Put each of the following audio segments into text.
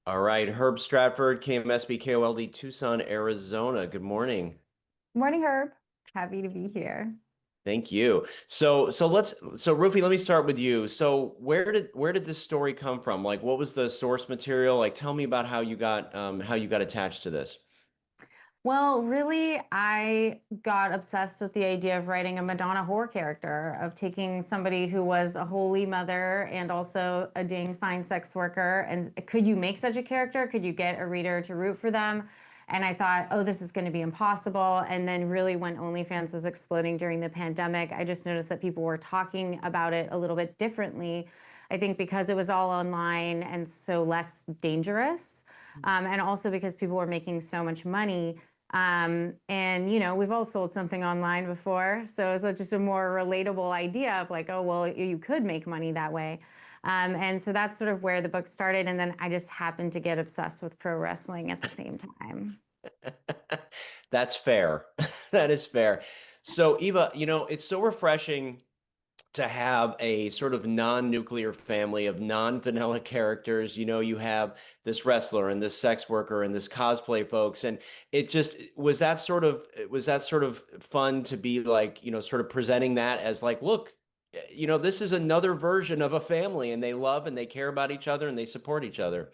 All right, Herb Stratford, KMSB Tucson, Arizona. Good morning. Morning, Herb. Happy to be here. Thank you. So Rufi, let me start with you. So where did this story come from? Like what was the source material? Like tell me about how you got attached to this. Well, really, I got obsessed with the idea of writing a Madonna horror character, of taking somebody who was a holy mother and also a dang fine sex worker. And could you make such a character? Could you get a reader to root for them? And I thought, oh, this is going to be impossible. And then, really, when OnlyFans was exploding during the pandemic, I just noticed that people were talking about it a little bit differently. I think because it was all online and so less dangerous. And also because people were making so much money. And we've all sold something online before, so it's just a more relatable idea of like, oh, well, you could make money that way. And so that's sort of where the book started. And then I just happened to get obsessed with pro wrestling at the same time. That's fair. That is fair. So Eva, it's so refreshing to have a sort of non-nuclear family of non-vanilla characters. You have this wrestler and this sex worker and this cosplay folks, and it just was that sort of fun to be like, sort of presenting that as like, look, this is another version of a family, and they love and they care about each other and they support each other.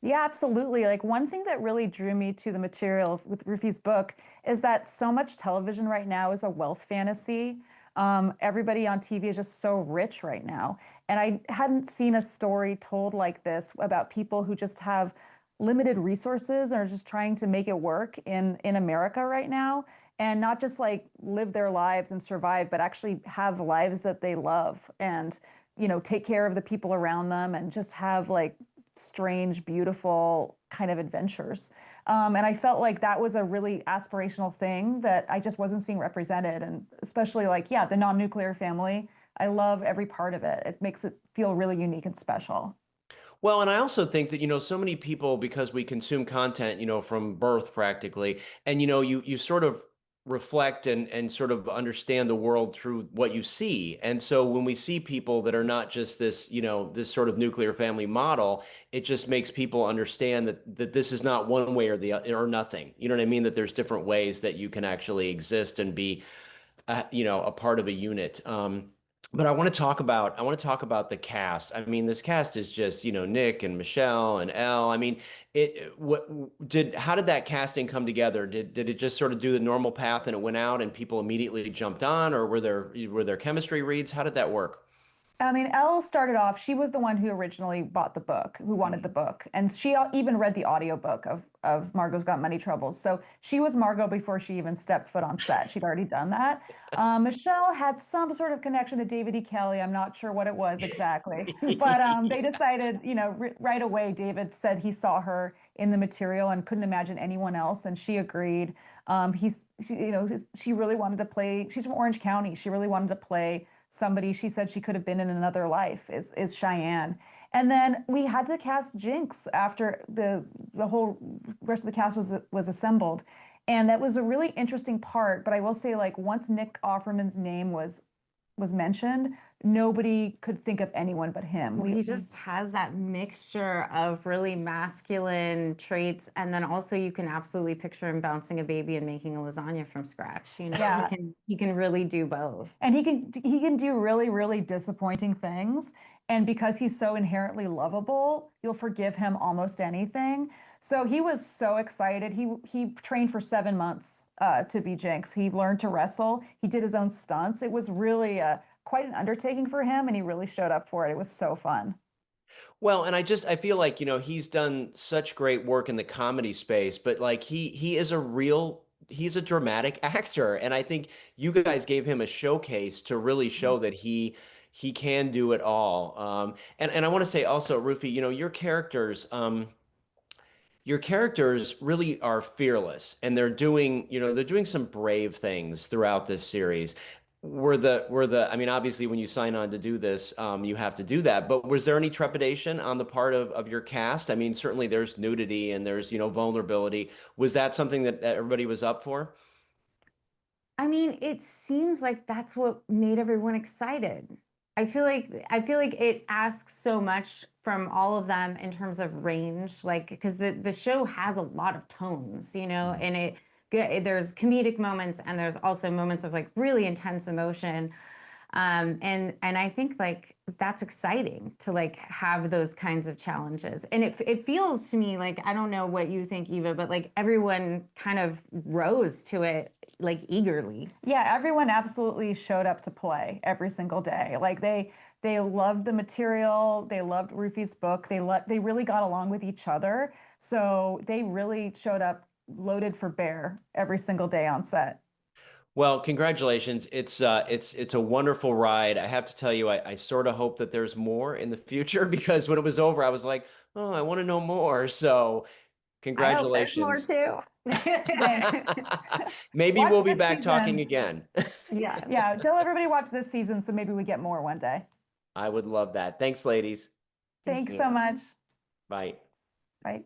Yeah, absolutely. Like one thing that really drew me to the material with Rufi's book is that so much television right now is a wealth fantasy. Everybody on TV is just so rich right now. And I hadn't seen a story told like this about people who just have limited resources and are just trying to make it work in America right now. And not just like live their lives and survive, but actually have lives that they love and, take care of the people around them and just have like strange, beautiful kind of adventures. And I felt like that was a really aspirational thing that I just wasn't seeing represented. And especially like, yeah, the non-nuclear family. I love every part of it. It makes it feel really unique and special. Well, and I also think that, so many people, because we consume content, from birth practically, and, you sort of reflect and sort of understand the world through what you see. And so when we see people that are not just this, this sort of nuclear family model, it just makes people understand that this is not one way or nothing. You know what I mean? That there's different ways that you can actually exist and be a part of a unit. But I want to talk about the cast. I mean, this cast is just, Nick and Michelle and Elle. I mean, how did that casting come together? Did it just sort of do the normal path and it went out and people immediately jumped on, or were there chemistry reads? How did that work? I mean, Elle started off, she was the one who originally bought the book, who wanted the book. And she even read the audiobook of Margo's Got Money Troubles. So she was Margo before she even stepped foot on set. She'd already done that. Michelle had some sort of connection to David E. Kelly. I'm not sure what it was exactly. But they decided, right away, David said he saw her in the material and couldn't imagine anyone else. And she agreed. She really wanted to play, she's from Orange County. She really wanted to play somebody she said she could have been in another life is Cheyenne. And then we had to cast Jinx after the whole rest of the cast was assembled. And that was a really interesting part. But I will say, like, once Nick Offerman's name was mentioned, nobody could think of anyone but him. Well, he just has that mixture of really masculine traits, and then also you can absolutely picture him bouncing a baby and making a lasagna from scratch. Yeah. He can really do both. And he can do really, really disappointing things. And because he's so inherently lovable, you'll forgive him almost anything. So he was so excited. He trained for 7 months to be Jinx. He learned to wrestle. He did his own stunts. It was really quite an undertaking for him, and he really showed up for it. It was so fun. Well, and I feel like, he's done such great work in the comedy space, but like he's a dramatic actor. And I think you guys gave him a showcase to really show that he can do it all. And I want to say also, Rufi, your characters really are fearless, and they're doing some brave things throughout this series. I mean, obviously when you sign on to do this, you have to do that, but was there any trepidation on the part of your cast? I mean, certainly there's nudity and there's, vulnerability. Was that something that everybody was up for? I mean, it seems like that's what made everyone excited. I feel like it asks so much from all of them in terms of range, like because the show has a lot of tones, you know, and there's comedic moments and there's also moments of like really intense emotion. And I think like that's exciting to like have those kinds of challenges. And it feels to me like, I don't know what you think, Eva, but like everyone kind of rose to it like eagerly. Yeah, everyone absolutely showed up to play every single day. Like they loved the material, they loved Rufi's book, they really got along with each other. So they really showed up loaded for bear every single day on set. Well, congratulations. It's a wonderful ride. I have to tell you, I sort of hope that there's more in the future because when it was over, I was like, oh, I want to know more. So I hope there's more congratulations. too. Thanks. Maybe Watch we'll be this back talking season. again. Yeah. Yeah, tell everybody watch this season so maybe we get more one day. I would love that. Thanks, ladies. Thank Thanks you. so much. Bye. Bye.